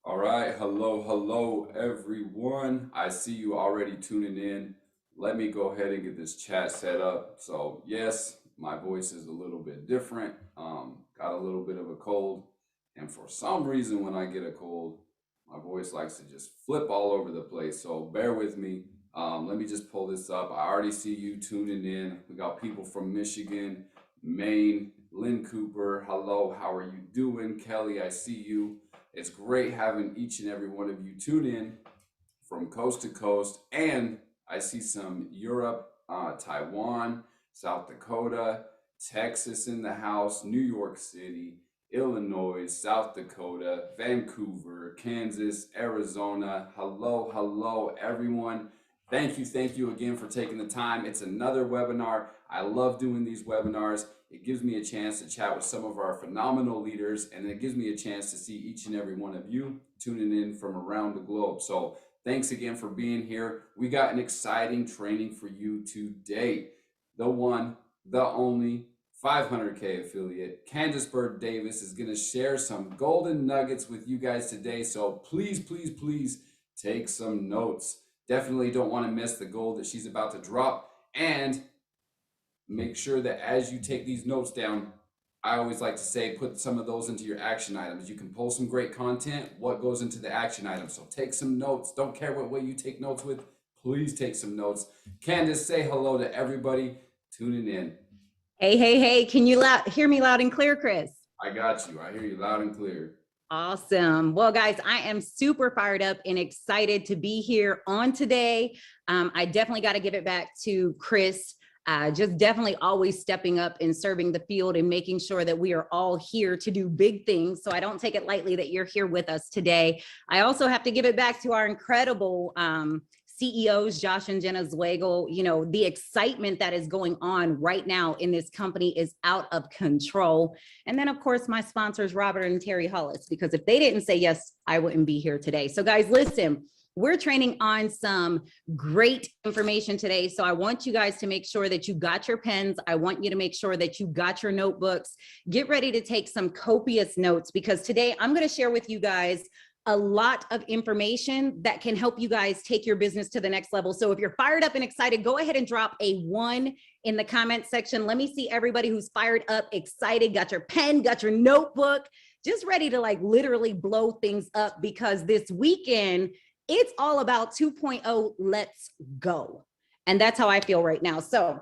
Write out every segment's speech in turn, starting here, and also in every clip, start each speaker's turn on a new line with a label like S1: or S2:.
S1: All right, hello, everyone. I see you already tuning in. Let me go ahead and get this chat set up. So, yes, my voice is a little bit different. Got a little bit of a cold, and for some reason, when I get a cold, my voice likes to just flip all over the place. So, bear with me. Let me just pull this up. I already see you tuning in. We got people from Michigan, Maine, Lynn Cooper. Hello, how are you doing? Kelly, I see you. It's great having each and every one of you tune in from coast to coast. And I see some Europe, Taiwan, South Dakota, Texas in the house, New York City, Illinois, South Dakota, Vancouver, Kansas, Arizona. Hello, everyone. Thank you again for taking the time. It's another webinar. I love doing these webinars. It gives me a chance to chat with some of our phenomenal leaders, and it gives me a chance to see each and every one of you tuning in from around the globe. So thanks again for being here. We got an exciting training for you today. The one, the only 500K affiliate, Candace Bird Davis, is going to share some golden nuggets with you guys today. So please take some notes. Definitely don't want to miss the gold that she's about to drop. And make sure that as you take these notes down, I always like to say, put some of those into your action items. You can pull some great content. What goes into the action items? So take some notes. Don't care what way you take notes with. Please take some notes. Candace, say hello to everybody tuning in.
S2: Hey, can you hear me loud and clear, Chris?
S1: I got you. I hear you loud and clear.
S2: Awesome. Well, guys, I am super fired up and excited to be here on today. I definitely got to give it back to Chris. Just definitely always stepping up and serving the field and making sure that we are all here to do big things. So I don't take it lightly that you're here with us today. I also have to give it back to our incredible CEOs, Josh and Jenna Zwagel. You know, the excitement that is going on right now in this company is out of control. And then, of course, my sponsors, Robert and Terry Hollis, because if they didn't say yes, I wouldn't be here today. So guys, listen, we're training on some great information today. So I want you guys to make sure that you got your pens. I want you to make sure that you got your notebooks. Get ready to take some copious notes, because today I'm going to share with you guys a lot of information that can help you guys take your business to the next level. So if you're fired up and excited, go ahead and drop a 1 in the comment section. Let me see everybody who's fired up, excited, got your pen, got your notebook, just ready to like literally blow things up, because this weekend, it's all about 2.0. Let's go. And that's how I feel right now. So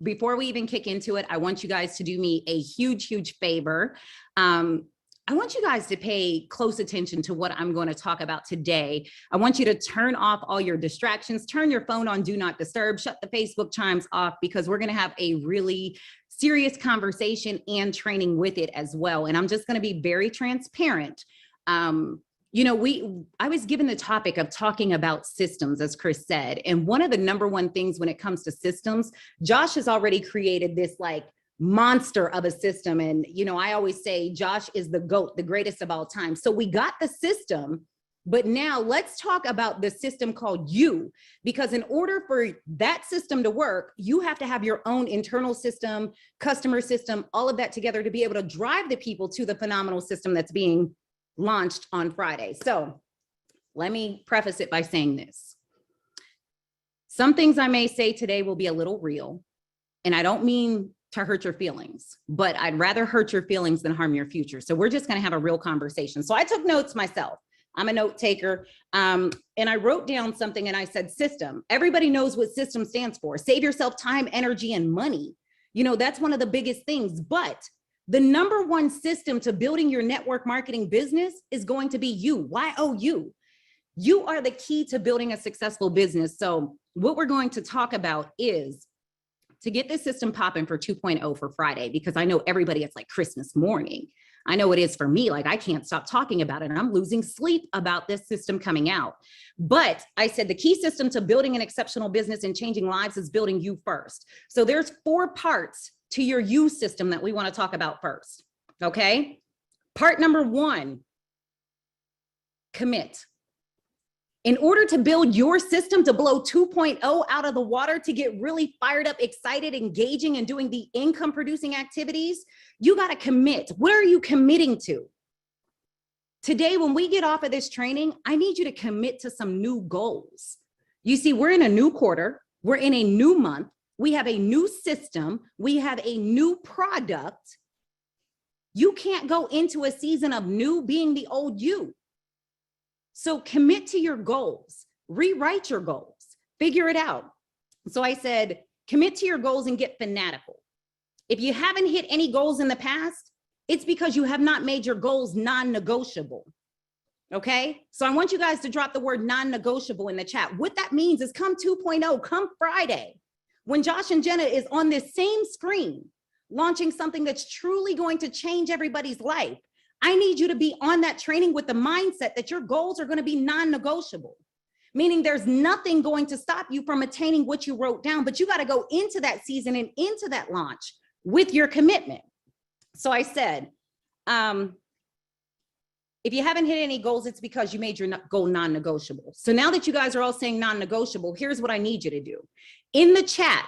S2: before we even kick into it, I want you guys to do me a huge favor. I want you guys to pay close attention to what I'm going to talk about today. I want you to turn off all your distractions, turn your phone on do not disturb, shut the Facebook chimes off, because we're going to have a really serious conversation and training with it as well. And I'm just going to be very transparent. You know, I was given the topic of talking about systems, as Chris said. And one of the number one things when it comes to systems, Josh has already created this like monster of a system. And, you know, I always say Josh is the GOAT, the greatest of all time. So we got the system, but now let's talk about the system called you, because in order for that system to work, you have to have your own internal system, customer system, all of that together to be able to drive the people to the phenomenal system that's being launched on Friday. So let me preface it by saying this. Some things I may say today will be a little real, and I don't mean to hurt your feelings, but I'd rather hurt your feelings than harm your future. So we're just going to have a real conversation. So I took notes myself. I'm a note taker. And I wrote down something and I said, system. Everybody knows what system stands for. Save yourself time, energy, and money. You know, that's one of the biggest things. But the number one system to building your network marketing business is going to be you. YOU. You are the key to building a successful business. So what we're going to talk about is to get this system popping for 2.0 for Friday, because I know everybody, it's like Christmas morning. I know it is for me. Like I can't stop talking about it. And I'm losing sleep about this system coming out. But I said the key system to building an exceptional business and changing lives is building you first. So there's 4 parts to your you system that we want to talk about first. Okay. Part number 1, commit. In order to build your system to blow 2.0 out of the water, to get really fired up, excited, engaging, and doing the income producing activities, you got to commit. What are you committing to? Today, when we get off of this training, I need you to commit to some new goals. You see, we're in a new quarter. We're in a new month. We have a new system. We have a new product. You can't go into a season of new being the old you. So commit to your goals, rewrite your goals, figure it out. So I said, commit to your goals and get fanatical. If you haven't hit any goals in the past, it's because you have not made your goals non-negotiable. Okay. So I want you guys to drop the word non-negotiable in the chat. What that means is come 2.0, come Friday, when Josh and Jenna is on this same screen, launching something that's truly going to change everybody's life. I need you to be on that training with the mindset that your goals are going to be non-negotiable, meaning there's nothing going to stop you from attaining what you wrote down, but you got to go into that season and into that launch with your commitment. So I said, if you haven't hit any goals, it's because you made your goal non-negotiable. So now that you guys are all saying non-negotiable, here's what I need you to do. In the chat,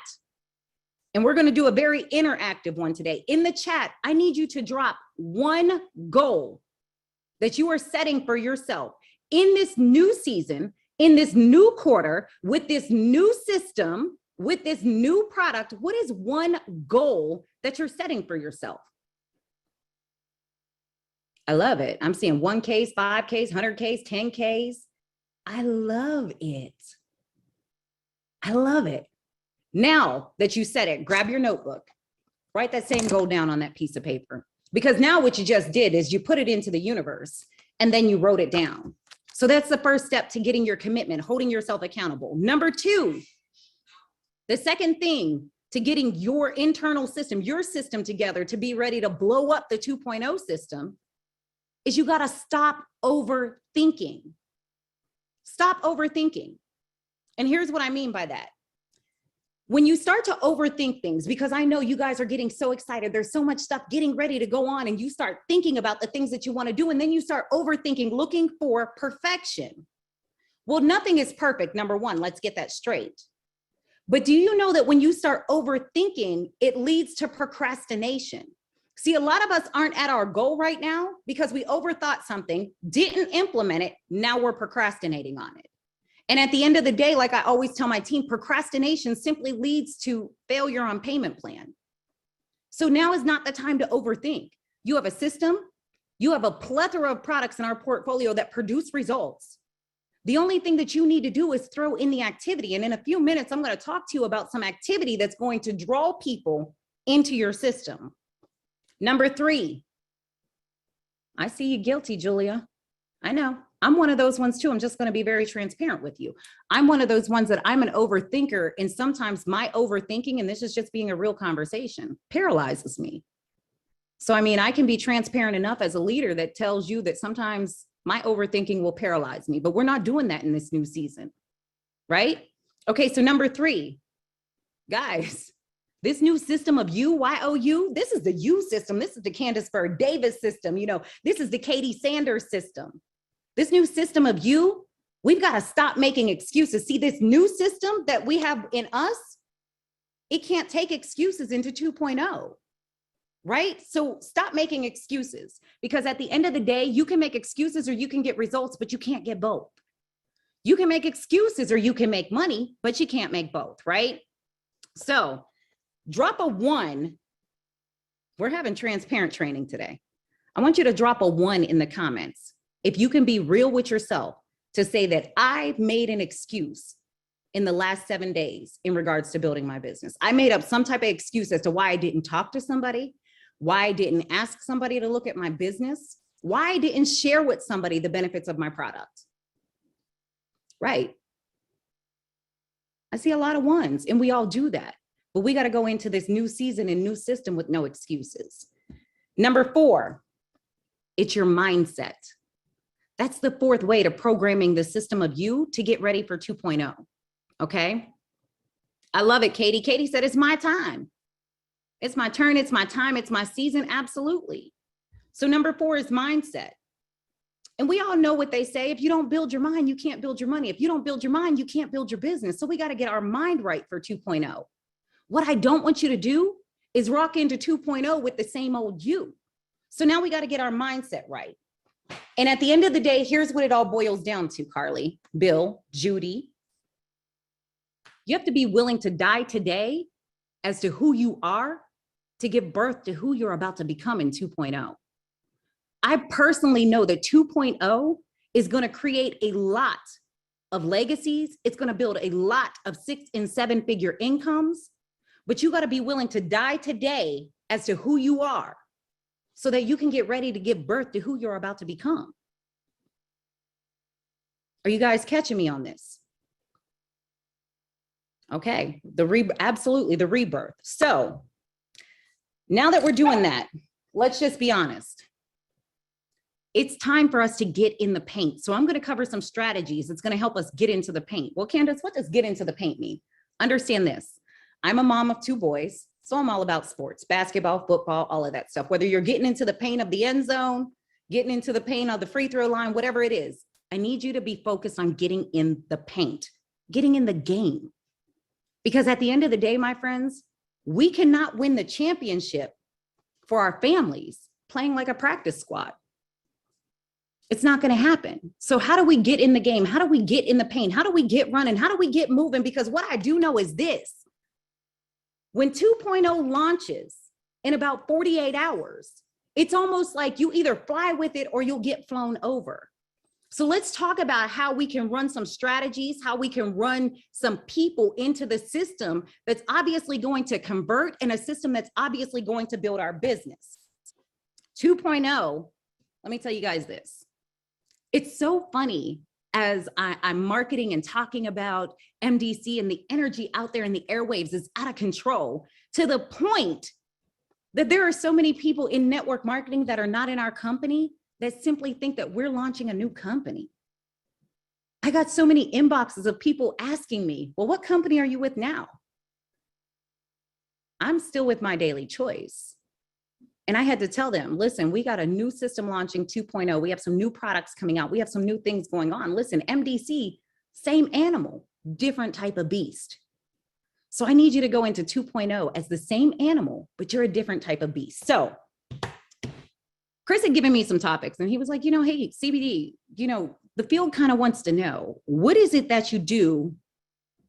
S2: and we're going to do a very interactive one today. In the chat, I need you to drop one goal that you are setting for yourself in this new season, in this new quarter, with this new system, with this new product. What is one goal that you're setting for yourself? I love it. I'm seeing 1Ks, 5Ks, 100Ks, 10Ks. I love it. I love it. Now that you said it, grab your notebook, write that same goal down on that piece of paper, because now what you just did is you put it into the universe and then you wrote it down. So that's the first step to getting your commitment, holding yourself accountable. Number two, the second thing to getting your internal system, your system together to be ready to blow up the 2.0 system is you got to stop overthinking. Stop overthinking. And here's what I mean by that. When you start to overthink things, because I know you guys are getting so excited, there's so much stuff getting ready to go on, and you start thinking about the things that you want to do, and then you start overthinking, looking for perfection. Well, nothing is perfect, number one. Let's get that straight. But do you know that when you start overthinking, it leads to procrastination? See, a lot of us aren't at our goal right now because we overthought something, didn't implement it, now we're procrastinating on it. And at the end of the day, like I always tell my team, procrastination simply leads to failure on payment plan. So now is not the time to overthink. You have a system, you have a plethora of products in our portfolio that produce results. The only thing that you need to do is throw in the activity. And in a few minutes, I'm going to talk to you about some activity that's going to draw people into your system. Number three, I see you guilty, Julia. I know. I'm one of those ones too. I'm just going to be very transparent with you. I'm one of those ones that I'm an overthinker, and sometimes my overthinking, and this is just being a real conversation, paralyzes me. So, I mean, I can be transparent enough as a leader that tells you that sometimes my overthinking will paralyze me, but we're not doing that in this new season, right? Okay, so number three, guys, this new system of you, Y-O-U, this is the you system. This is the Candace Bird Davis system. You know, this is the Katie Sanders system. This new system of you, we've got to stop making excuses. See, this new system that we have in us, it can't take excuses into 2.0, right? So stop making excuses, because at the end of the day, you can make excuses or you can get results, but you can't get both. You can make excuses or you can make money, but you can't make both, right? So drop a 1. We're having transparent training today. I want you to drop a 1 in the comments. If you can be real with yourself to say that I've made an excuse in the last 7 days in regards to building my business. I made up some type of excuse as to why I didn't talk to somebody, why I didn't ask somebody to look at my business, why I didn't share with somebody the benefits of my product. Right. I see a lot of 1s, and we all do that. But we got to go into this new season and new system with no excuses. Number 4, it's your mindset. That's the 4th way to programming the system of you to get ready for 2.0. Okay. I love it, Katie. Katie said, it's my time. It's my turn. It's my time. It's my season. Absolutely. So number 4 is mindset. And we all know what they say. If you don't build your mind, you can't build your money. If you don't build your mind, you can't build your business. So we got to get our mind right for 2.0. What I don't want you to do is rock into 2.0 with the same old you. So now we got to get our mindset right. And at the end of the day, here's what it all boils down to, Carly, Bill, Judy. You have to be willing to die today as to who you are to give birth to who you're about to become in 2.0. I personally know that 2.0 is going to create a lot of legacies. It's going to build a lot of 6 and 7 figure incomes, but you got to be willing to die today as to who you are so that you can get ready to give birth to who you're about to become. Are you guys catching me on this? Okay, absolutely the rebirth. So now that we're doing that, let's just be honest. It's time for us to get in the paint. So I'm going to cover some strategies that's going to help us get into the paint. Well, Candace, what does get into the paint mean? Understand this. I'm a mom of 2 boys, so I'm all about sports, basketball, football, all of that stuff. Whether you're getting into the paint of the end zone, getting into the paint of the free throw line, whatever it is, I need you to be focused on getting in the paint, getting in the game. Because at the end of the day, my friends, we cannot win the championship for our families playing like a practice squad. It's not going to happen. So how do we get in the game? How do we get in the paint? How do we get running? How do we get moving? Because what I do know is this. When 2.0 launches in about 48 hours, it's almost like you either fly with it or you'll get flown over. So let's talk about how we can run some strategies, how we can run some people into the system that's obviously going to convert and a system that's obviously going to build our business. 2.0, let me tell you guys this. It's so funny as I'm marketing and talking about MDC, and the energy out there in the airwaves is out of control to the point that there are so many people in network marketing that are not in our company that simply think that we're launching a new company. I got so many inboxes of people asking me, well, what company are you with now? I'm still with My Daily Choice. And I had to tell them, listen, we got a new system launching 2.0. We have some new products coming out. We have some new things going on. Listen, MDC, same animal, different type of beast. So I need you to go into 2.0 as the same animal, but you're a different type of beast. So Chris had given me some topics and he was like, hey, CBD, the field kind of wants to know, what is it that you do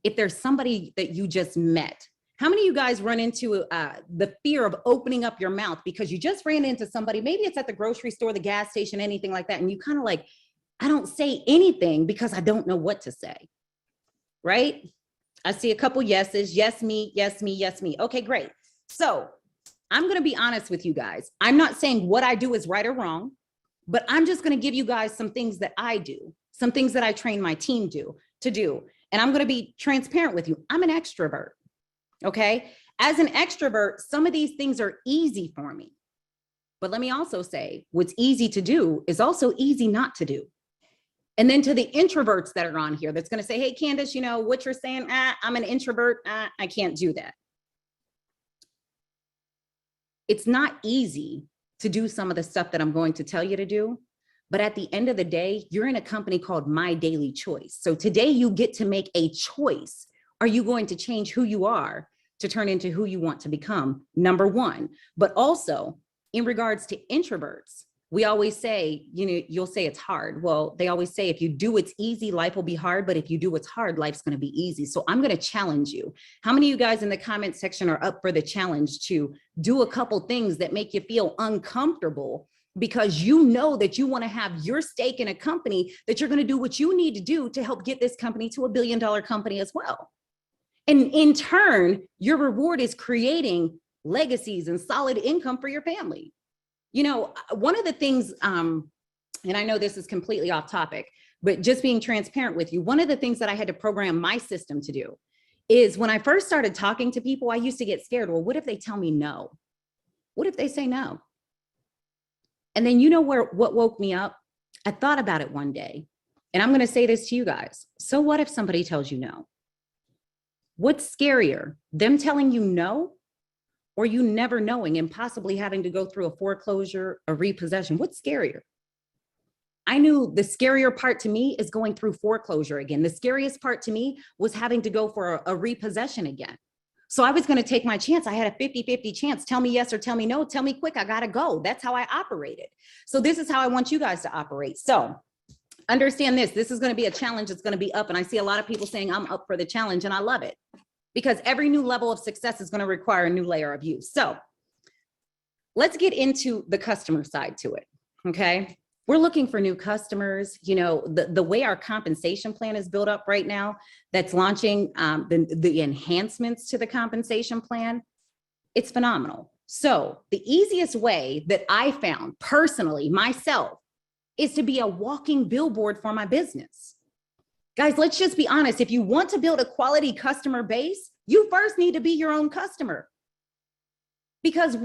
S2: if there's somebody that you just met? How many of you guys run into the fear of opening up your mouth because you just ran into somebody, maybe it's at the grocery store, the gas station, anything like that. And you kind of like, I don't say anything because I don't know what to say, right? I see a couple yeses, yes, me, yes, me, yes, me. Okay, great. So I'm going to be honest with you guys. I'm not saying what I do is right or wrong, but I'm just going to give you guys some things that I do, some things that I train my team to do. And I'm going to be transparent with you. I'm an extrovert. Okay. As an extrovert, some of these things are easy for me. But let me also say what's easy to do is also easy not to do. And then to the introverts that are on here, that's going to say, hey, Candace, what you're saying, I'm an introvert. I can't do that. It's not easy to do some of the stuff that I'm going to tell you to do. But at the end of the day, you're in a company called My Daily Choice. So today you get to make a choice. Are you going to change who you are to turn into who you want to become? Number one, but also in regards to introverts, we always say, you'll say it's hard. Well, they always say if you do what's easy, life will be hard. But if you do what's hard, life's going to be easy. So I'm going to challenge you. How many of you guys in the comment section are up for the challenge to do a couple things that make you feel uncomfortable because you know that you want to have your stake in a company, that you're going to do what you need to do to help get this company to $1 billion company as well? And in turn, your reward is creating legacies and solid income for your family. One of the things, and I know this is completely off topic, but just being transparent with you, one of the things that I had to program my system to do is when I first started talking to people, I used to get scared. Well, what if they tell me no? What if they say no? And then what woke me up? I thought about it one day, and I'm going to say this to you guys. So what if somebody tells you no? What's scarier, them telling you no, or you never knowing and possibly having to go through a foreclosure, a repossession? What's scarier? I knew the scarier part to me is going through foreclosure again. The scariest part to me was having to go for a repossession again. So I was going to take my chance. I had a 50-50 chance. Tell me yes or tell me no. Tell me quick. I got to go. That's how I operated. So this is how I want you guys to operate. So understand this. This is going to be a challenge. It's going to be up. And I see a lot of people saying I'm up for the challenge, and I love it because every new level of success is going to require a new layer of you. So let's get into the customer side to it. Okay. We're looking for new customers. You know, the way our compensation plan is built up right now, that's launching the enhancements to the compensation plan, it's phenomenal. So the easiest way that I found personally myself is to be a walking billboard for my business. Guys, let's just be honest. If you want to build a quality customer base, you first need to be your own customer. Because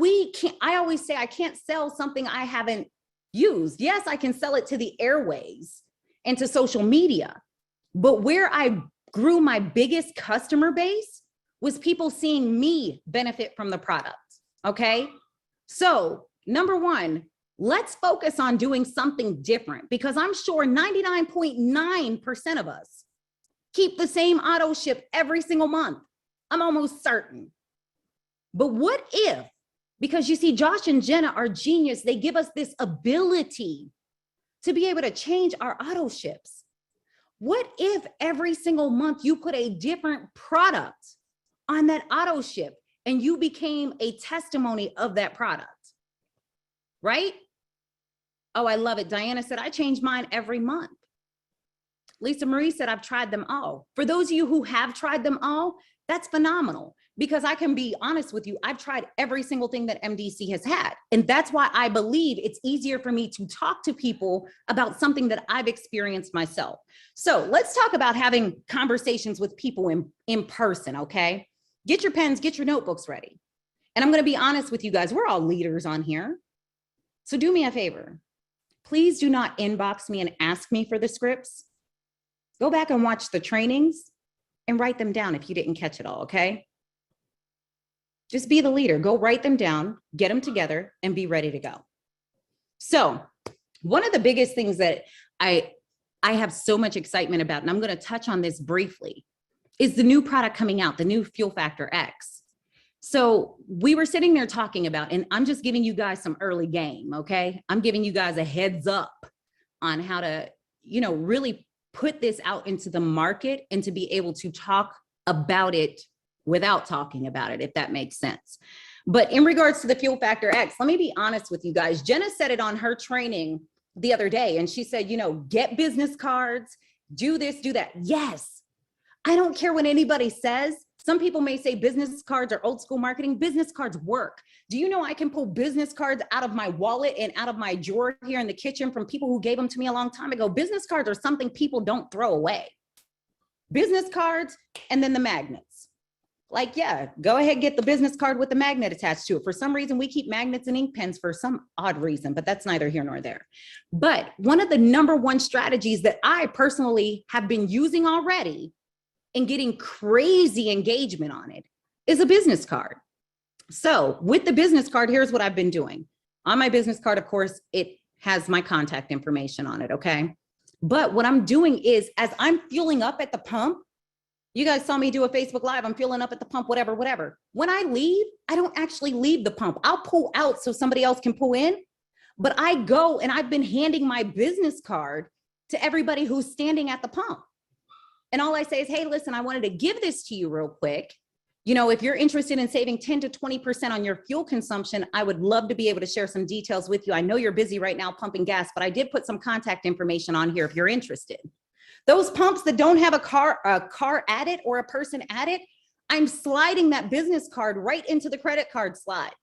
S2: I always say I can't sell something I haven't used. Yes, I can sell it to the airways and to social media, but where I grew my biggest customer base was people seeing me benefit from the product. Okay. So number one, let's focus on doing something different, because I'm sure 99.9% of us keep the same auto ship every single month. I'm almost certain. But what if, because you see, Josh and Jenna are genius, they give us this ability to be able to change our auto ships. What if every single month you put a different product on that auto ship and you became a testimony of that product, right? Oh, I love it. Diana said, I change mine every month. Lisa Marie said, I've tried them all. For those of you who have tried them all, that's phenomenal, because I can be honest with you. I've tried every single thing that MDC has had. And that's why I believe it's easier for me to talk to people about something that I've experienced myself. So let's talk about having conversations with people in person, okay? Get your pens, get your notebooks ready. And I'm going to be honest with you guys. We're all leaders on here. So do me a favor. Please do not inbox me and ask me for the scripts. Go back and watch the trainings and write them down if you didn't catch it all, okay? Just be the leader. Go write them down, get them together, and be ready to go. So one of the biggest things that I have so much excitement about, and I'm going to touch on this briefly, is the new product coming out, the new Fuel Factor X. So we were sitting there talking about, and I'm just giving you guys some early game, okay? I'm giving you guys a heads up on how to, you know, really put this out into the market and to be able to talk about it without talking about it, if that makes sense. But in regards to the Fuel Factor X, let me be honest with you guys. Jenna said it on her training the other day, and she said, you know, get business cards, do this, do that. Yes, I don't care what anybody says. Some people may say business cards are old school marketing. Business cards work. Do you know I can pull business cards out of my wallet and out of my drawer here in the kitchen from people who gave them to me a long time ago? Business cards are something people don't throw away. Business cards and then the magnets. Like, yeah, go ahead, get the business card with the magnet attached to it. For some reason, we keep magnets and ink pens for some odd reason, but that's neither here nor there. But one of the number one strategies that I personally have been using already and getting crazy engagement on it is a business card. So with the business card, here's what I've been doing. On my business card, of course, it has my contact information on it, okay? But what I'm doing is, as I'm fueling up at the pump, you guys saw me do a Facebook Live, I'm fueling up at the pump, whatever. When I leave, I don't actually leave the pump. I'll pull out so somebody else can pull in, but I go and I've been handing my business card to everybody who's standing at the pump. And all I say is, hey, listen, I wanted to give this to you real quick. You know, if you're interested in saving 10 to 20% on your fuel consumption, I would love to be able to share some details with you. I know you're busy right now pumping gas, but I did put some contact information on here if you're interested. Those pumps that don't have a car at it or a person at it, I'm sliding that business card right into the credit card slide.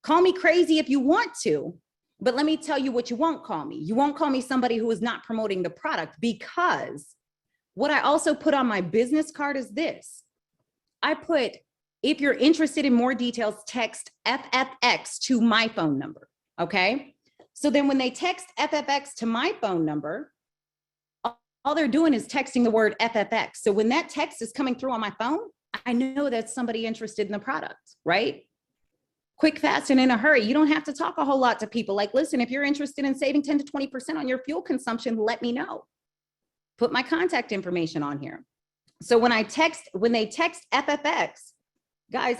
S2: Call me crazy if you want to, but let me tell you what you won't call me. You won't call me somebody who is not promoting the product, because what I also put on my business card is this. I put, if you're interested in more details, text FFX to my phone number, okay? So then when they text FFX to my phone number, all they're doing is texting the word FFX. So when that text is coming through on my phone, I know that's somebody interested in the product, right? Quick, fast, and in a hurry. You don't have to talk a whole lot to people. Like, listen, if you're interested in saving 10 to 20% on your fuel consumption, let me know. Put my contact information on here. So when they text FFX, guys,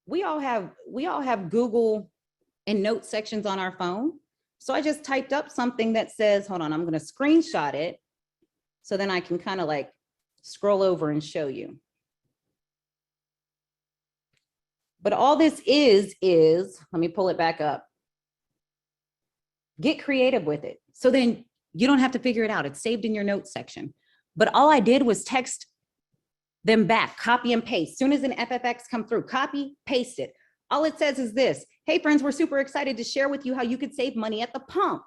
S2: we all have Google and note sections on our phone. So I just typed up something that says, hold on, I'm going to screenshot it. So then I can kind of like scroll over and show you. But all this is, let me pull it back up. Get creative with it. So then you don't have to figure it out. It's saved in your notes section. But all I did was text them back, copy and paste. Soon as an FFX come through, copy, paste it. All it says is this: hey friends, we're super excited to share with you how you could save money at the pump.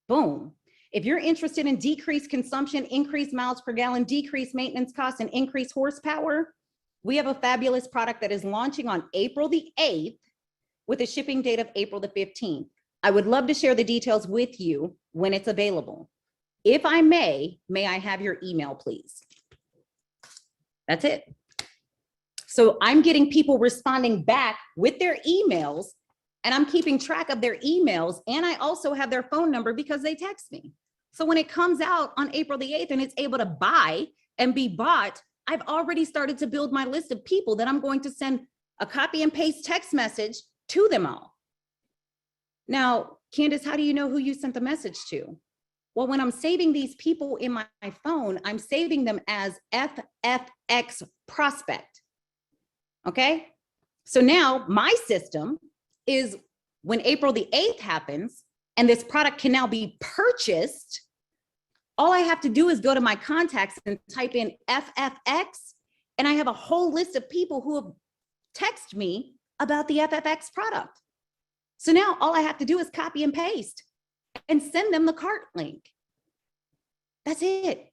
S2: Boom. If you're interested in decreased consumption, increased miles per gallon, decreased maintenance costs, and increased horsepower, we have a fabulous product that is launching on April the 8th with a shipping date of April the 15th. I would love to share the details with you when it's available. If I may I have your email, please? That's it. So I'm getting people responding back with their emails, and I'm keeping track of their emails. And I also have their phone number because they text me. So when it comes out on April the 8th and it's able to buy and be bought, I've already started to build my list of people that I'm going to send a copy and paste text message to them all. Now, Candace, how do you know who you sent the message to? Well, when I'm saving these people in my phone, I'm saving them as FFX prospect. Okay. So now my system is when April the 8th happens and this product can now be purchased, all I have to do is go to my contacts and type in FFX, and I have a whole list of people who have texted me about the FFX product. So now all I have to do is copy and paste and send them the cart link. That's it.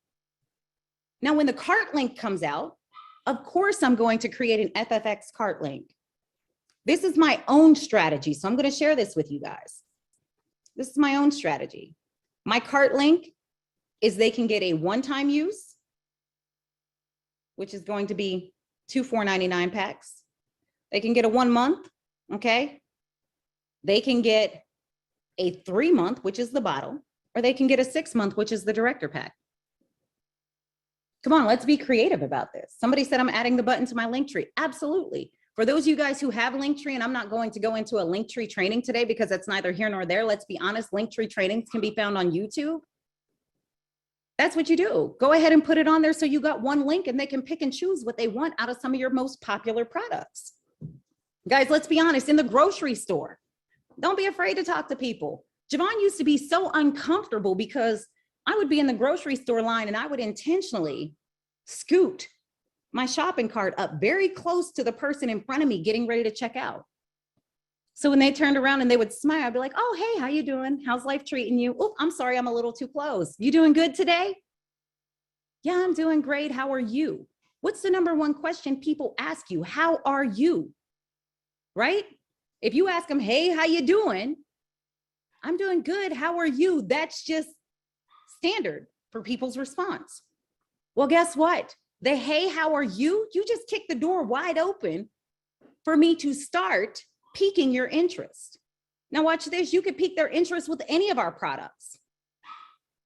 S2: Now, when the cart link comes out, of course, I'm going to create an FFX cart link. This is my own strategy. So I'm going to share this with you guys. This is my own strategy. My cart link is they can get a one-time use, which is going to be 2 $4.99 packs. They can get a 1 month, okay? They can get a 3 month, which is the bottle, or they can get a 6 month, which is the director pack. Come on, let's be creative about this. Somebody said I'm adding the button to my Linktree. Absolutely. For those of you guys who have Linktree, and I'm not going to go into a Linktree training today because that's neither here nor there. Let's be honest, Linktree trainings can be found on YouTube. That's what you do. Go ahead and put it on there so you got one link and they can pick and choose what they want out of some of your most popular products. Guys, let's be honest, in the grocery store, don't be afraid to talk to people. Javon used to be so uncomfortable because I would be in the grocery store line and I would intentionally scoot my shopping cart up very close to the person in front of me getting ready to check out. So when they turned around and they would smile, I'd be like, oh, hey, how you doing? How's life treating you? Oh, I'm sorry, I'm a little too close. You doing good today? Yeah, I'm doing great. How are you? What's the number one question people ask you? How are you? Right? If you ask them, hey, how you doing? I'm doing good. How are you? That's just standard for people's response. Well, guess what? The hey, how are you? You just kicked the door wide open for me to start piquing your interest. Now watch this. You could pique their interest with any of our products.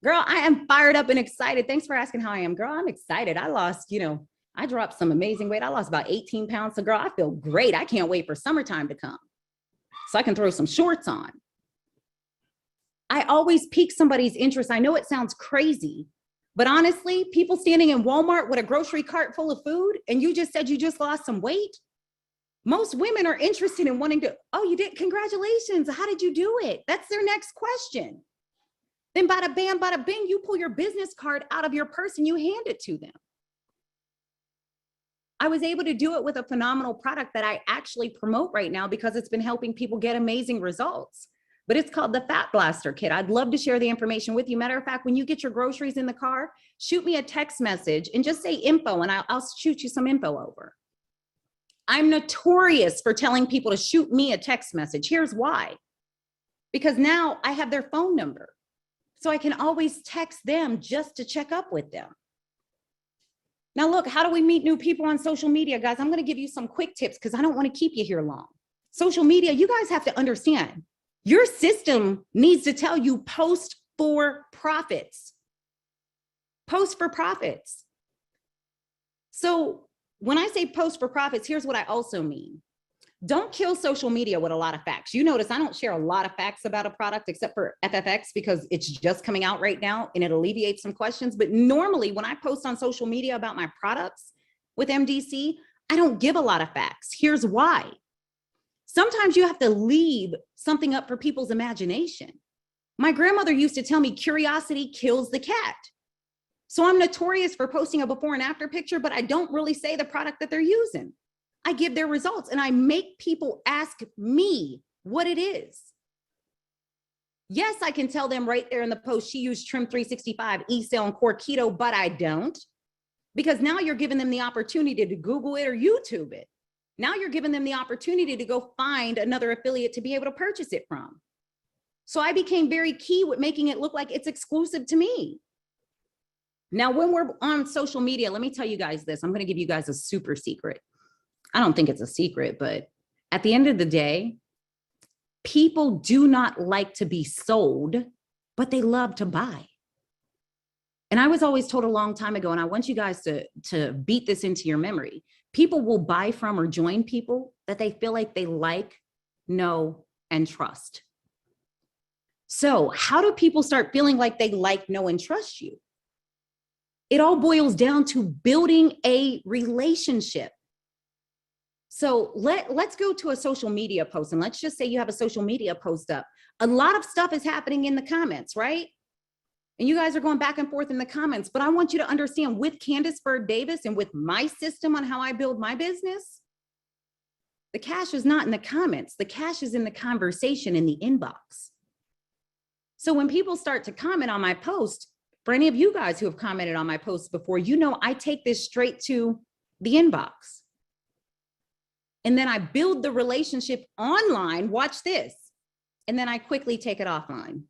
S2: Girl, I am fired up and excited. Thanks for asking how I am. Girl, I'm excited. I lost, I dropped some amazing weight. I lost about 18 pounds. So girl, I feel great. I can't wait for summertime to come so I can throw some shorts on. I always pique somebody's interest. I know it sounds crazy, but honestly, people standing in Walmart with a grocery cart full of food and you just said you just lost some weight. Most women are interested in wanting to, oh, you did, congratulations. How did you do it? That's their next question. Then bada bam, bada bing, you pull your business card out of your purse and you hand it to them. I was able to do it with a phenomenal product that I actually promote right now because it's been helping people get amazing results. But it's called the Fat Blaster Kit. I'd love to share the information with you. Matter of fact, when you get your groceries in the car, shoot me a text message and just say info and I'll shoot you some info over. I'm notorious for telling people to shoot me a text message. Here's why. Because now I have their phone number. So I can always text them just to check up with them. Now look, how do we meet new people on social media, guys? I'm going to give you some quick tips because I don't want to keep you here long. Social media, you guys have to understand, your system needs to tell you post for profits. Post for profits. So when I say post for profits, here's what I also mean. Don't kill social media with a lot of facts. You notice I don't share a lot of facts about a product except for FFX because it's just coming out right now and it alleviates some questions. But normally when I post on social media about my products with MDC, I don't give a lot of facts. Here's why. Sometimes you have to leave something up for people's imagination. My grandmother used to tell me curiosity kills the cat. So I'm notorious for posting a before and after picture, but I don't really say the product that they're using. I give their results and I make people ask me what it is. Yes, I can tell them right there in the post, she used Trim 365, E-Cell, and Core Keto, but I don't. Because now you're giving them the opportunity to Google it or YouTube it. Now you're giving them the opportunity to go find another affiliate to be able to purchase it from. So I became very key with making it look like it's exclusive to me. Now, when we're on social media, let me tell you guys this. I'm going to give you guys a super secret. I don't think it's a secret, but at the end of the day, people do not like to be sold, but they love to buy. And I was always told a long time ago, and I want you guys to beat this into your memory. People will buy from or join people that they feel like they like, know, and trust. So how do people start feeling like they like, know, and trust you? It all boils down to building a relationship. So let's go to a social media post, and let's just say you have a social media post up. A lot of stuff is happening in the comments, right? And you guys are going back and forth in the comments, but I want you to understand with Candace Bird Davis and with my system on how I build my business, the cash is not in the comments. The cash is in the conversation in the inbox. So when people start to comment on my post, for any of you guys who have commented on my posts before, you know I take this straight to the inbox. And then I build the relationship online, watch this, and then I quickly take it offline.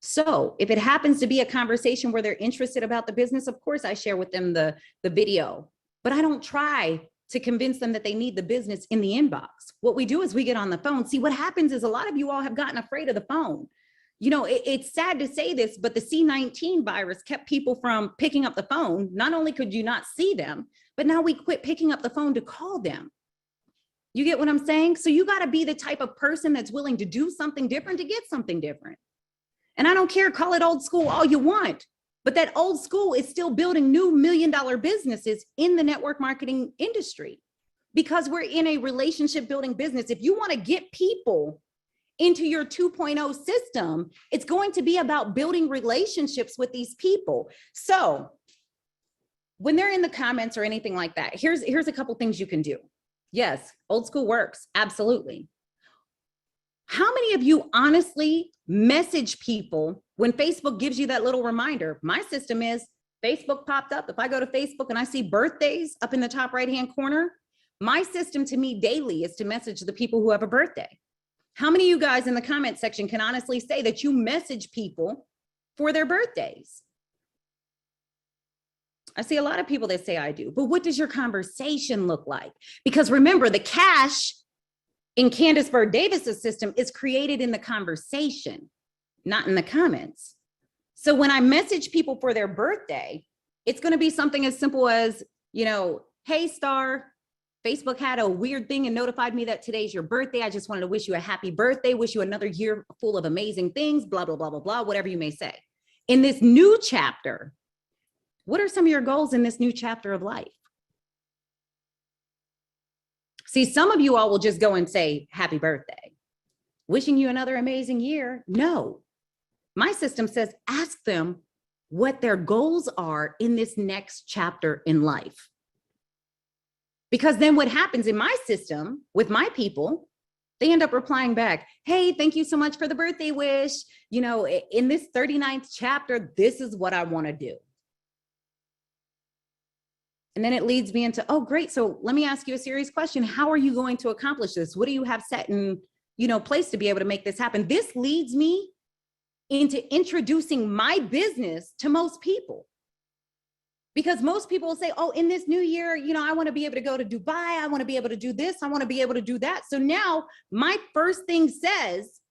S2: So if it happens to be a conversation where they're interested about the business, of course I share with them the video, but I don't try to convince them that they need the business in the inbox. What we do is we get on the phone. See, what happens is a lot of you all have gotten afraid of the phone. You know, it's sad to say this, but the C-19 virus kept people from picking up the phone. Not only could you not see them, but now we quit picking up the phone to call them. You get what I'm saying? So you got to be the type of person that's willing to do something different to get something different. And I don't care, call it old school all you want, but that old school is still building new $1 million businesses in the network marketing industry because we're in a relationship building business. If you want to get people into your 2.0 system, it's going to be about building relationships with these people. So when they're in the comments or anything like that, here's a couple things you can do. Yes, old school works, absolutely. How many of you honestly message people when Facebook gives you that little reminder? My system is Facebook popped up. If I go to Facebook and I see birthdays up in the top right-hand corner, my system to me daily is to message the people who have a birthday. How many of you guys in the comment section can honestly say that you message people for their birthdays? I see a lot of people that say I do, but what does your conversation look like? Because remember, the cash in Candace Bird Davis's system is created in the conversation, not in the comments. So when I message people for their birthday, it's going to be something as simple as, you know, hey, Star, Facebook had a weird thing and notified me that today's your birthday. I just wanted to wish you a happy birthday, wish you another year full of amazing things, blah, blah, blah, blah, blah, whatever you may say. In this new chapter, what are some of your goals in this new chapter of life? See, some of you all will just go and say, happy birthday, wishing you another amazing year. No, my system says, ask them what their goals are in this next chapter in life. Because then what happens in my system with my people, they end up replying back, hey, thank you so much for the birthday wish. You know, in this 39th chapter, this is what I want to do. And then it leads me into, oh, great. So let me ask you a serious question. How are you going to accomplish this? What do you have set in, place to be able to make this happen? This leads me into introducing my business to most people. Because most people will say, oh, in this new year, I want to be able to go to Dubai. I want to be able to do this. I want to be able to do that. So now my first thing says,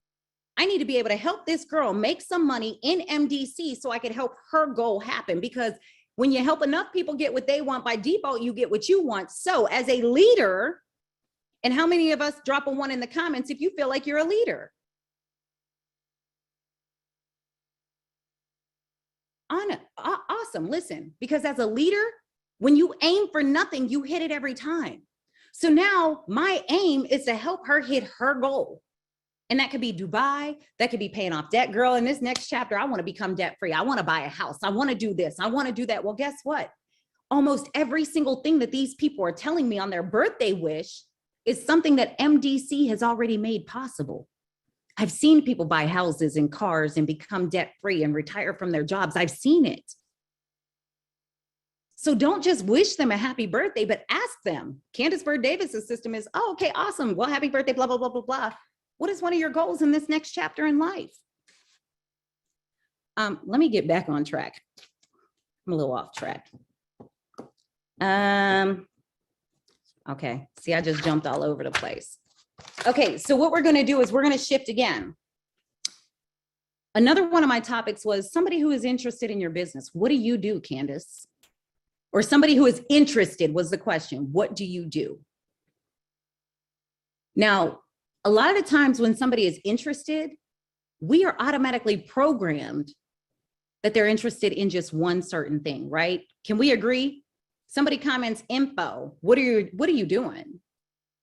S2: I need to be able to help this girl make some money in MDC so I could help her goal happen. Because when you help enough people get what they want, by default, you get what you want. So as a leader, and how many of us drop a 1 in the comments if you feel like you're a leader? Awesome. Listen, because as a leader, when you aim for nothing, you hit it every time. So now my aim is to help her hit her goal. And that could be Dubai. That could be paying off debt. Girl, in this next chapter, I want to become debt free. I want to buy a house. I want to do this. I want to do that. Well, guess what? Almost every single thing that these people are telling me on their birthday wish is something that MDC has already made possible. I've seen people buy houses and cars and become debt free and retire from their jobs. I've seen it. So don't just wish them a happy birthday, but ask them. Candace Bird Davis's system is, oh, okay, awesome. Well, happy birthday, blah, blah, blah, blah, blah. What is one of your goals in this next chapter in life? Let me get back on track. I'm a little off track. Okay, see, I just jumped all over the place. Okay, so what we're gonna do is we're gonna shift again. Another one of my topics was somebody who is interested in your business. What do you do, Candace? Or somebody who is interested was the question. What do you do? Now, a lot of the times when somebody is interested, we are automatically programmed that they're interested in just one certain thing, right? Can we agree? Somebody comments info. What are you doing?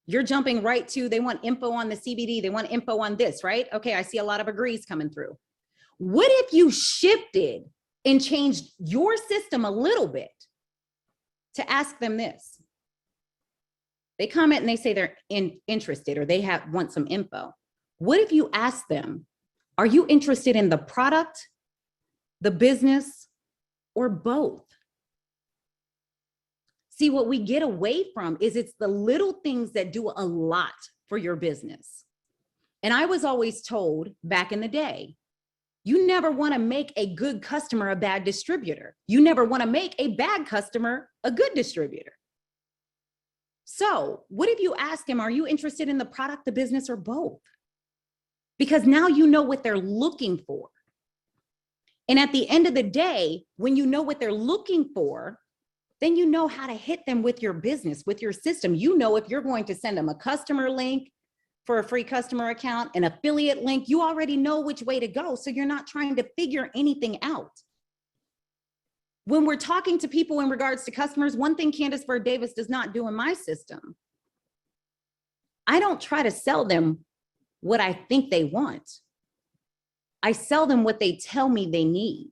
S2: You're jumping right to, they want info on the CBD. They want info on this, right? Okay, I see a lot of agrees coming through. What if you shifted and changed your system a little bit to ask them this? They comment and they say they're interested or they want some info. What if you ask them, are you interested in the product, the business, or both? See, what we get away from is it's the little things that do a lot for your business. And I was always told back in the day, you never want to make a good customer a bad distributor. You never want to make a bad customer a good distributor. So what if you ask him, are you interested in the product, the business, or both? Because now you know what they're looking for. And at the end of the day, when you know what they're looking for, then you know how to hit them with your business, with your system. You know, if you're going to send them a customer link for a free customer account, an affiliate link, you already know which way to go. So you're not trying to figure anything out. When we're talking to people in regards to customers, one thing Candace Bird Davis does not do in my system, I don't try to sell them what I think they want. I sell them what they tell me they need,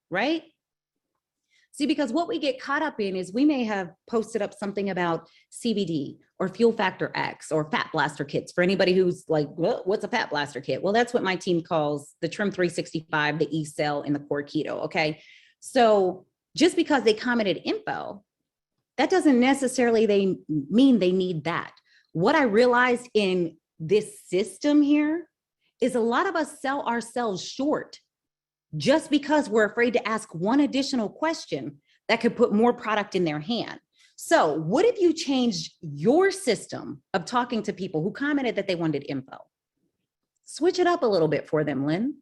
S2: right? See, because what we get caught up in is we may have posted up something about CBD or Fuel Factor X or Fat Blaster kits. For anybody who's like, well, what's a Fat Blaster kit? Well, that's what my team calls the Trim 365, the E-Cell, and the Core Keto, okay? So just because they commented info, that doesn't necessarily mean they need that. What I realized in this system here is a lot of us sell ourselves short just because we're afraid to ask one additional question that could put more product in their hand. So what if you changed your system of talking to people who commented that they wanted info? Switch it up a little bit for them, Lynn.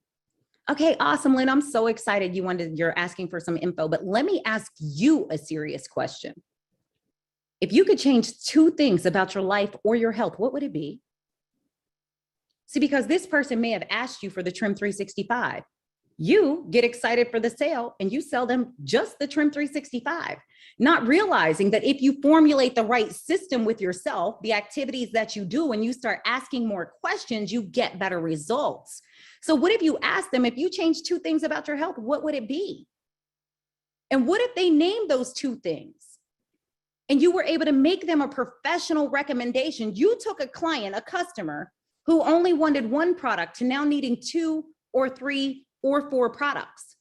S2: Okay, awesome, Lynn. I'm so excited you're asking for some info, but let me ask you a serious question. If you could change 2 things about your life or your health, what would it be? See, because this person may have asked you for the Trim 365. You get excited for the sale and you sell them just the Trim 365, not realizing that if you formulate the right system with yourself, the activities that you do, and you start asking more questions, you get better results. So what if you ask them, if you change 2 things about your health, what would it be? And what if they named those 2 things and you were able to make them a professional recommendation? You took a client, a customer who only wanted 1 product to now needing 2 or 3 or 4 products.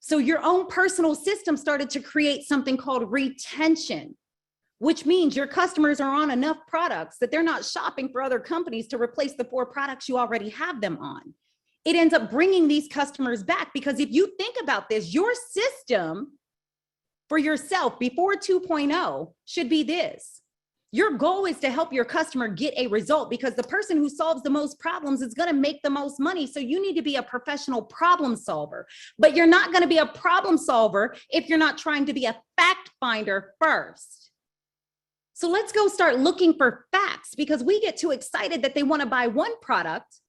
S2: So your own personal system started to create something called retention, which means your customers are on enough products that they're not shopping for other companies to replace the 4 products you already have them on. It ends up bringing these customers back, because if you think about this, your system for yourself before 2.0 should be this. Your goal is to help your customer get a result, because the person who solves the most problems is going to make the most money. So you need to be a professional problem solver, but you're not going to be a problem solver if you're not trying to be a fact finder first. So let's go start looking for facts, because we get too excited that they want to buy one product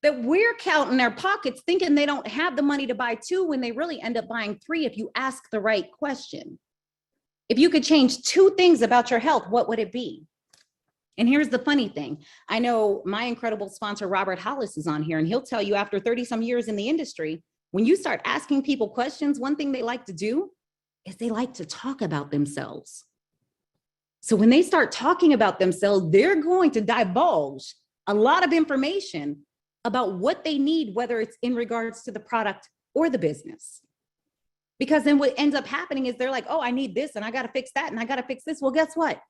S2: that we're counting their pockets thinking they don't have the money to buy two, when they really end up buying three if you ask the right question. If you could change two things about your health, what would it be? And here's the funny thing. I know my incredible sponsor, Robert Hollis, is on here, and he'll tell you after 30 some years in the industry, when you start asking people questions, one thing they like to do is they like to talk about themselves. So when they start talking about themselves, they're going to divulge a lot of information about what they need, whether it's in regards to the product or the business. Because then what ends up happening is they're like, oh, I need this and I got to fix that and I got to fix this. Well, guess what?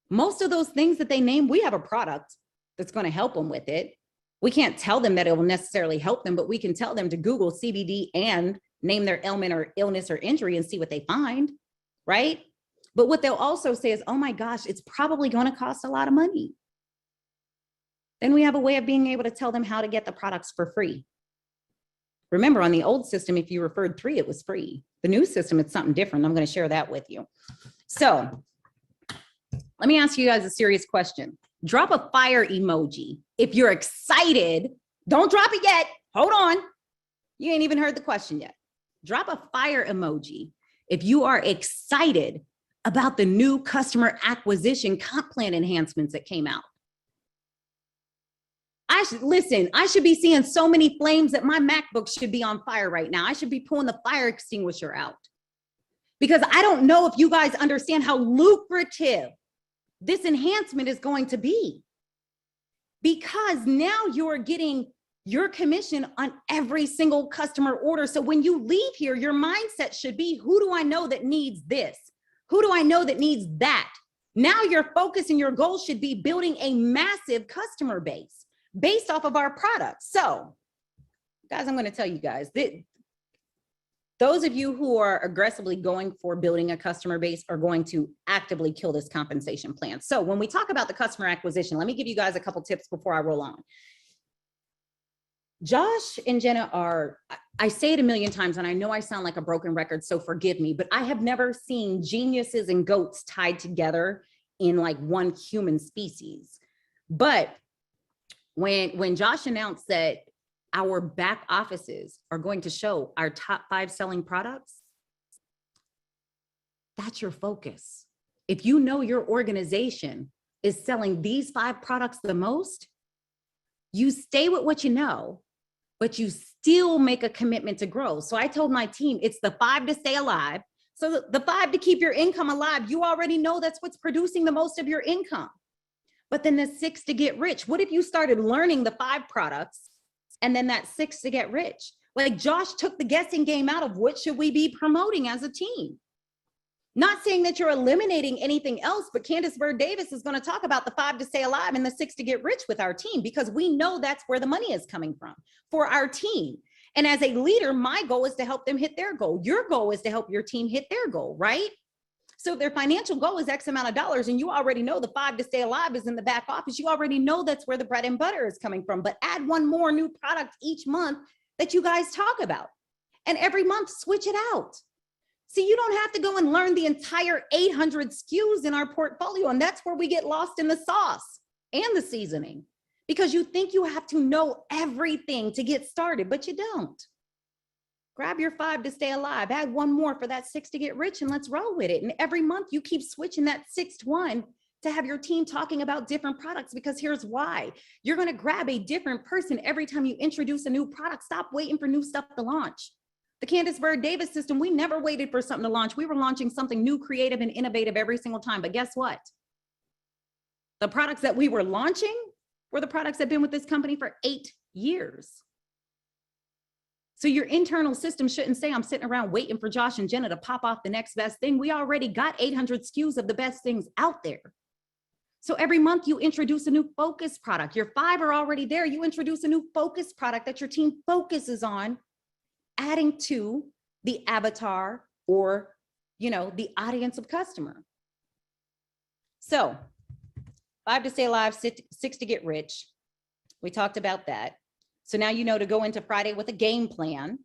S2: Most of those things that they name, we have a product that's going to help them with it. We can't tell them that it will necessarily help them, but we can tell them to Google CBD and name their ailment or illness or injury and see what they find, right? But what they'll also say is, oh my gosh, it's probably going to cost a lot of money. Then we have a way of being able to tell them how to get the products for free. Remember, on the old system, if you referred 3, it was free. The new system, it's something different. I'm going to share that with you. So let me ask you guys a serious question. Drop a fire emoji if you're excited. Don't drop it yet. Hold on. You ain't even heard the question yet. Drop a fire emoji if you are excited about the new customer acquisition comp plan enhancements that came out. I should be seeing so many flames that my MacBook should be on fire right now. I should be pulling the fire extinguisher out, because I don't know if you guys understand how lucrative this enhancement is going to be, because now you're getting your commission on every single customer order. So when you leave here, your mindset should be, who do I know that needs this? Who do I know that needs that? Now your focus and your goal should be building a massive customer base based off of our products. So guys, I'm going to tell you guys that those of you who are aggressively going for building a customer base are going to actively kill this compensation plan. So when we talk about the customer acquisition, let me give you guys a couple tips before I roll on. Josh and Jenna are, I say it a million times, and I know I sound like a broken record, so forgive me, but I have never seen geniuses and goats tied together in like one human species. But when Josh announced that our back offices are going to show our top 5 selling products, that's your focus. If you know your organization is selling these 5 products the most, you stay with what you know, but you still make a commitment to grow. So I told my team, it's the 5 to stay alive. So the 5 to keep your income alive, you already know that's what's producing the most of your income. But then the 6 to get rich. What if you started learning the 5 products and then that 6 to get rich? Like Josh took the guessing game out of what should we be promoting as a team. Not saying that you're eliminating anything else, but Candace Bird Davis is going to talk about the 5 to stay alive and the 6 to get rich with our team, because we know that's where the money is coming from for our team. And as a leader, my goal is to help them hit their goal. Your goal is to help your team hit their goal, right? So if their financial goal is X amount of dollars and you already know the 5 to stay alive is in the back office, you already know that's where the bread and butter is coming from. But add one more new product each month that you guys talk about. And every month, switch it out. See, you don't have to go and learn the entire 800 SKUs in our portfolio. And that's where we get lost in the sauce and the seasoning, because you think you have to know everything to get started, but you don't. Grab your 5 to stay alive, add one more for that 6 to get rich, and let's roll with it. And every month you keep switching that 6th one to have your team talking about different products, because here's why. You're going to grab a different person every time you introduce a new product. Stop waiting for new stuff to launch. The Candace Bird Davis system, we never waited for something to launch. We were launching something new, creative, and innovative every single time. But guess what? The products that we were launching were the products that have been with this company for 8 years. So your internal system shouldn't say, I'm sitting around waiting for Josh and Jenna to pop off the next best thing. We already got 800 SKUs of the best things out there. So every month you introduce a new focus product. Your 5 are already there. You introduce a new focus product that your team focuses on, adding to the avatar or, the audience of customer. So 5 to stay alive, 6 to get rich. We talked about that. So now you know to go into Friday with a game plan.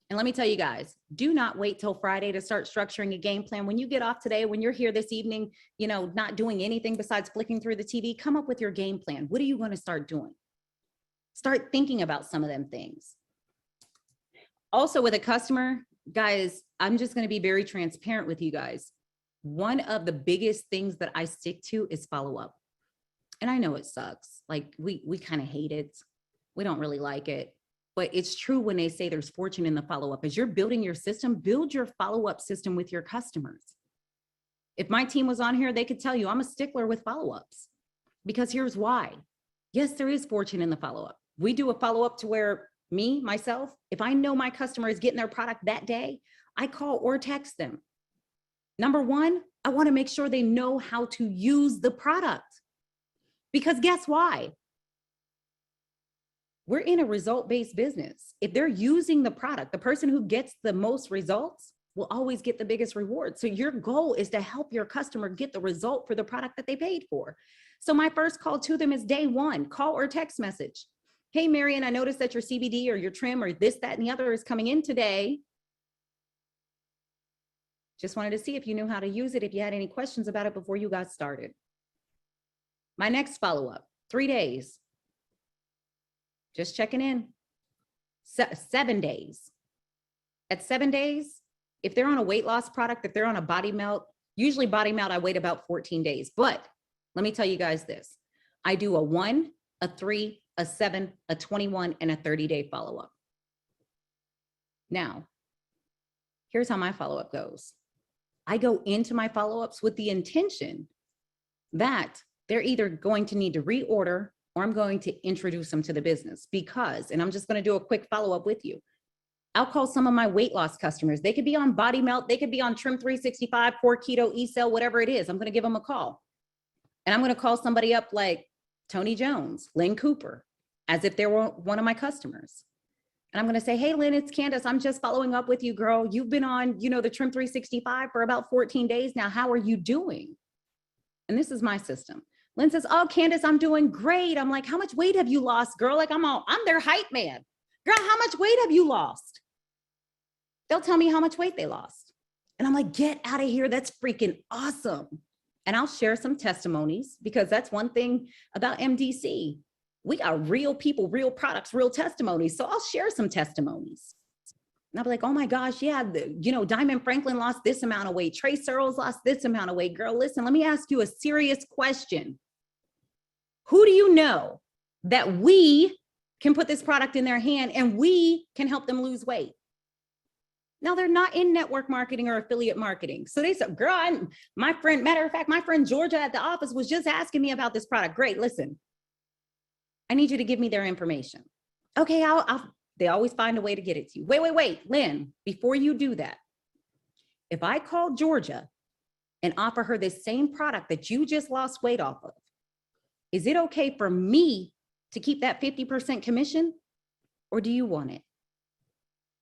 S2: And let me tell you guys, do not wait till Friday to start structuring a game plan. When you get off today, when you're here this evening, you know, not doing anything besides flicking through the TV, come up with your game plan. What are you going to start doing? Start thinking about some of them things. Also with a customer, guys, I'm just going to be very transparent with you guys. One of the biggest things that I stick to is follow up. And I know it sucks. Like we kind of hate it. We don't really like it. But it's true when they say there's fortune in the follow-up. As you're building your system, build your follow-up system with your customers. If my team was on here, they could tell you I'm a stickler with follow-ups, because here's why. Yes, there is fortune in the follow-up. We do a follow-up to where myself, if I know my customer is getting their product that day, I call or text them. Number one, I want to make sure they know how to use the product, because guess why? We're in a result-based business. If they're using the product, the person who gets the most results will always get the biggest reward. So your goal is to help your customer get the result for the product that they paid for. So my first call to them is day one, call or text message. Hey, Marion, I noticed that your CBD or your trim or this, that, and the other is coming in today. Just wanted to see if you knew how to use it, if you had any questions about it before you got started. My next follow-up, 3 days. Just checking in. 7 days. At 7 days, if they're on a weight loss product, if they're on a body melt, usually body melt, I wait about 14 days. But let me tell you guys this. I do a 1, a 3, a 7, a 21, and a 30-day follow-up. Now, here's how my follow-up goes. I go into my follow-ups with the intention that they're either going to need to reorder or I'm going to introduce them to the business, because, and I'm just going to do a quick follow-up with you. I'll call some of my weight loss customers. They could be on Body Melt. They could be on Trim 365, Core Keto, E-Cell, whatever it is. I'm going to give them a call. And I'm going to call somebody up like Tony Jones, Lynn Cooper, as if they were one of my customers. And I'm going to say, hey, Lynn, it's Candace. I'm just following up with you, girl. You've been on, you know, the Trim 365 for about 14 days now. How are you doing? And this is my system. Lynn says, oh, Candace, I'm doing great. I'm like, how much weight have you lost, girl? Like I'm their hype man. Girl, how much weight have you lost? They'll tell me how much weight they lost. And I'm like, get out of here. That's freaking awesome. And I'll share some testimonies, because that's one thing about MDC. We got real people, real products, real testimonies. So I'll share some testimonies. And I'll be like, oh my gosh, yeah, Diamond Franklin lost this amount of weight. Trey Searles lost this amount of weight. Girl, listen, let me ask you a serious question. Who do you know that we can put this product in their hand and we can help them lose weight? Now, they're not in network marketing or affiliate marketing. So they said, girl, matter of fact, my friend Georgia at the office was just asking me about this product. Great, listen, I need you to give me their information. Okay, they always find a way to get it to you. Wait, Lynn, before you do that, if I call Georgia and offer her this same product that you just lost weight off of, is it okay for me to keep that 50% commission, or do you want it?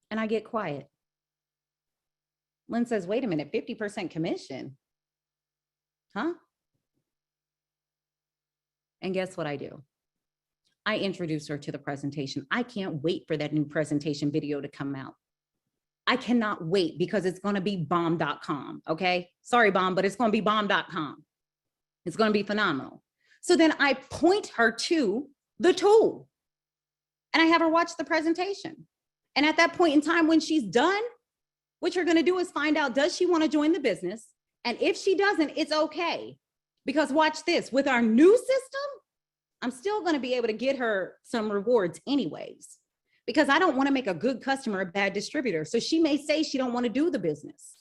S2: And I get quiet. Lynn says, wait a minute, 50% commission? Huh? And guess what I do? I introduce her to the presentation. I can't wait for that new presentation video to come out. I cannot wait, because it's going to be bomb.com. Okay. Sorry, bomb, but it's going to be bomb.com. It's going to be phenomenal. So then I point her to the tool and I have her watch the presentation. And at that point in time, when she's done, what you're going to do is find out, does she want to join the business? And if she doesn't, it's okay. Because watch this, with our new system, I'm still going to be able to get her some rewards anyways, because I don't want to make a good customer a bad distributor. So she may say she don't want to do the business.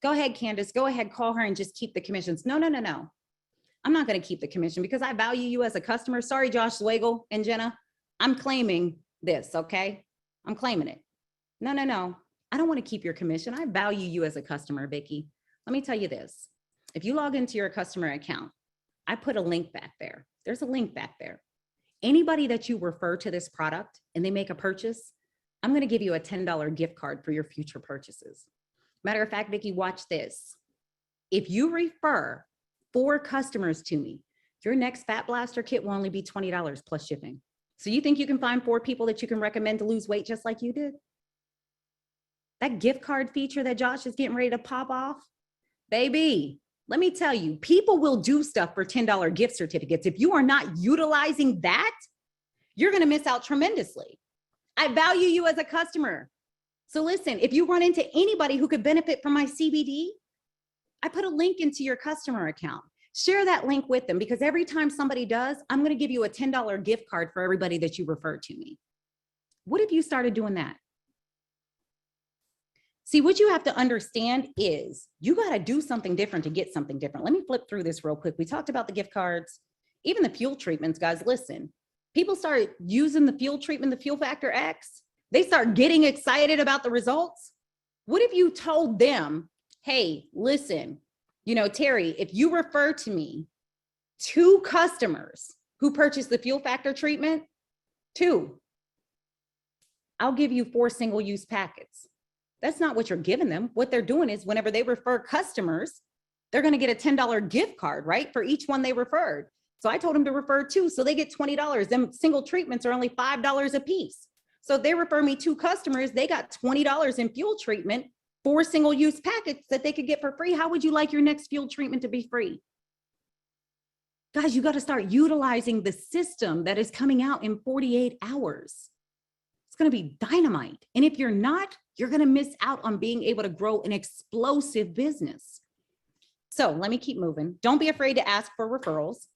S2: Go ahead, Candace, go ahead, call her and just keep the commissions. No. I'm not going to keep the commission because I value you as a customer. Sorry, Josh Swagel and Jenna, I'm claiming this. Okay. I'm claiming it. No. I don't want to keep your commission. I value you as a customer, Vicky. Let me tell you this. If you log into your customer account, I put a link back there. There's a link back there. Anybody that you refer to this product and they make a purchase, I'm going to give you a $10 gift card for your future purchases. Matter of fact, Vicky, watch this. If you refer 4 customers to me, your next Fat Blaster kit will only be $20 plus shipping. So you think you can find 4 people that you can recommend to lose weight just like you did? That gift card feature that Josh is getting ready to pop off, baby, let me tell you, people will do stuff for $10 gift certificates. If you are not utilizing that, you're going to miss out tremendously. I value you as a customer. So listen, if you run into anybody who could benefit from my CBD, I put a link into your customer account. Share that link with them, because every time somebody does, I'm going to give you a $10 gift card for everybody that you refer to me. What if you started doing that? See, what you have to understand is you got to do something different to get something different. Let me flip through this real quick. We talked about the gift cards, even the fuel treatments, guys. Listen, people start using the fuel treatment, the Fuel Factor X. They start getting excited about the results. What if you told them, hey, listen, you know, Terry, if you refer to me 2 customers who purchase the Fuel Factor treatment, 2, I'll give you 4 single-use packets. That's not what you're giving them. What they're doing is whenever they refer customers, they're going to get a $10 gift card, right? For each one they referred. So I told them to refer 2, so they get $20. Them single treatments are only $5 a piece. So if they refer me 2 customers, they got $20 in fuel treatment, 4 single-use packets that they could get for free. How would you like your next fuel treatment to be free? Guys, you got to start utilizing the system that is coming out in 48 hours. It's going to be dynamite. And if you're not, you're going to miss out on being able to grow an explosive business. So let me keep moving. Don't be afraid to ask for referrals.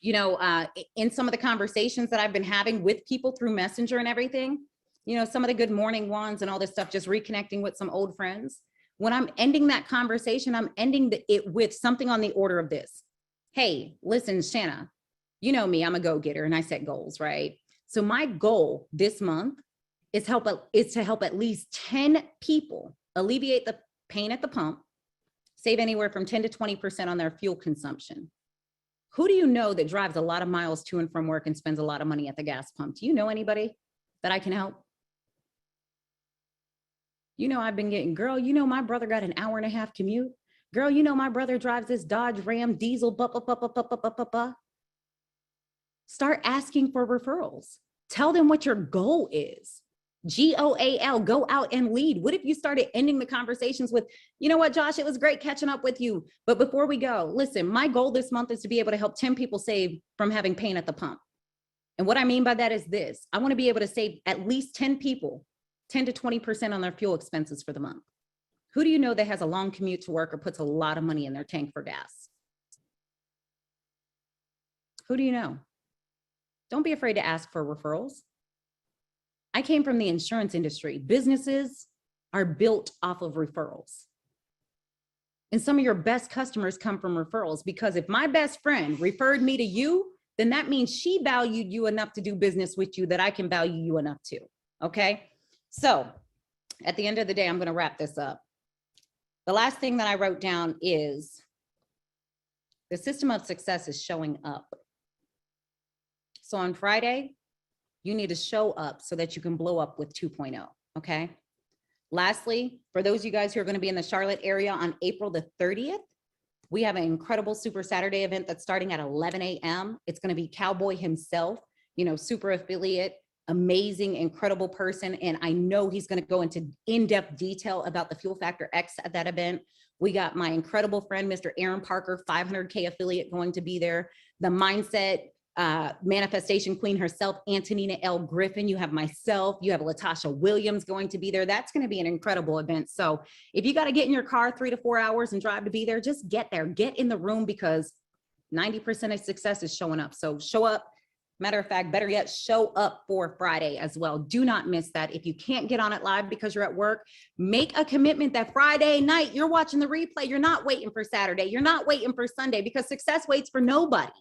S2: You know, in some of the conversations that I've been having with people through Messenger and everything, you know, some of the good morning ones and all this stuff, just reconnecting with some old friends. When I'm ending that conversation, I'm ending it with something on the order of this. Hey, listen, Shanna, you know me, I'm a go-getter and I set goals, right? So my goal this month is to help at least 10 people alleviate the pain at the pump, save anywhere from 10 to 20% on their fuel consumption. Who do you know that drives a lot of miles to and from work and spends a lot of money at the gas pump? Do you know anybody that I can help? You know, I've been getting, girl, you know, my brother got an hour-and-a-half commute. Girl, you know, my brother drives this Dodge Ram diesel. Start asking for referrals. Tell them what your goal is. GOAL, go out and lead. What if you started ending the conversations with, you know what, Josh, it was great catching up with you. But before we go, listen, my goal this month is to be able to help 10 people save from having pain at the pump. And what I mean by that is this: I want to be able to save at least 10 people 10 to 20% on their fuel expenses for the month. Who do you know that has a long commute to work or puts a lot of money in their tank for gas? Who do you know? Don't be afraid to ask for referrals. I came from the insurance industry. Businesses are built off of referrals. And some of your best customers come from referrals, because if my best friend referred me to you, then that means she valued you enough to do business with you that I can value you enough to. Okay. So at the end of the day, I'm going to wrap this up. The last thing that I wrote down is the system of success is showing up. So on Friday, you need to show up so that you can blow up with 2.0. Okay. Lastly, for those of you guys who are going to be in the Charlotte area on April the 30th, we have an incredible Super Saturday event that's starting at 11 a.m. It's going to be Cowboy himself, you know, super affiliate, amazing, incredible person. And I know he's going to go into in-depth detail about the Fuel Factor X at that event. We got my incredible friend, Mr. Aaron Parker, 500K affiliate, going to be there. The mindset manifestation queen herself, Antonina L. Griffin. You have myself, you have Latasha Williams going to be there. That's going to be an incredible event. So if you got to get in your car 3 to 4 hours and drive to be there, just get there, get in the room, because 90% of success is showing up. So show up. Matter of fact, better yet, show up for Friday as well. Do not miss that. If you can't get on it live because you're at work, make a commitment that Friday night you're watching the replay. You're not waiting for Saturday. You're not waiting for Sunday, because success waits for nobody.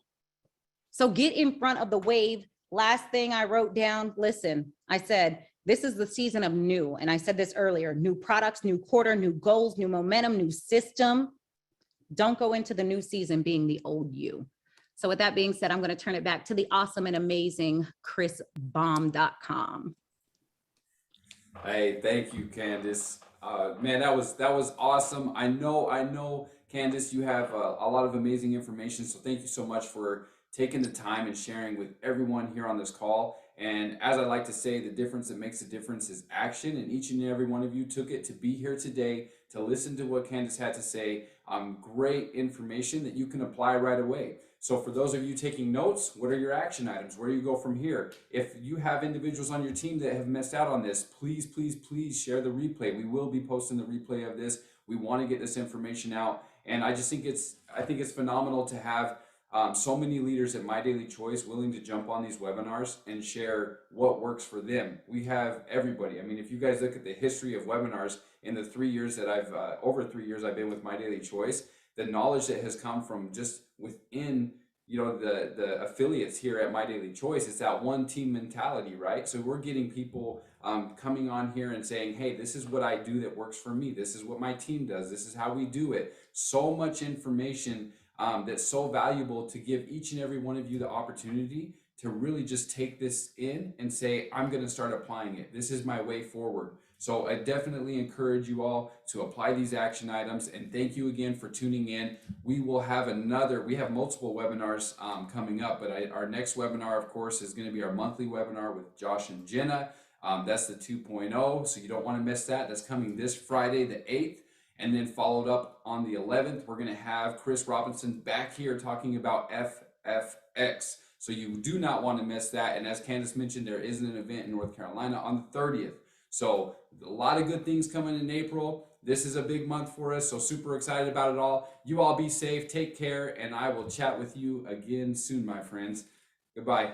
S2: So get in front of the wave. Last thing I wrote down, listen, I said, this is the season of new. And I said this earlier, new products, new quarter, new goals, new momentum, new system. Don't go into the new season being the old you. So with that being said, I'm going to turn it back to the awesome and amazing chrisbaum.com.
S1: Hey, thank you, Candace. Man, that was awesome. I know Candace, you have a lot of amazing information. So thank you so much for taking the time and sharing with everyone here on this call. And as I like to say, the difference that makes a difference is action. And each and every one of you took it to be here today to listen to what Candace had to say. Great information that you can apply right away. So for those of you taking notes, what are your action items? Where do you go from here? If you have individuals on your team that have missed out on this, please, please, please share the replay. We will be posting the replay of this. We want to get this information out. And I just think I think it's phenomenal to have so many leaders at My Daily Choice willing to jump on these webinars and share what works for them. We have everybody. I mean, if you guys look at the history of webinars in the 3 years that over 3 years I've been with My Daily Choice, the knowledge that has come from just within the affiliates here at My Daily Choice, it's that one team mentality, right? So we're getting people coming on here and saying, hey, this is what I do that works for me. This is what my team does. This is how we do it. So much information that's so valuable to give each and every one of you the opportunity to really just take this in and say, I'm going to start applying it. This is my way forward. So I definitely encourage you all to apply these action items. And thank you again for tuning in. We have multiple webinars coming up, but our next webinar, of course, is going to be our monthly webinar with Josh and Jenna. That's the 2.0. So you don't want to miss that. That's coming this Friday, the 8th. And then followed up on the 11th, we're going to have Chris Robinson back here talking about FFX. So you do not want to miss that. And as Candace mentioned, there is an event in North Carolina on the 30th. So a lot of good things coming in April. This is a big month for us, so super excited about it all. You all be safe, take care, and I will chat with you again soon, my friends. Goodbye.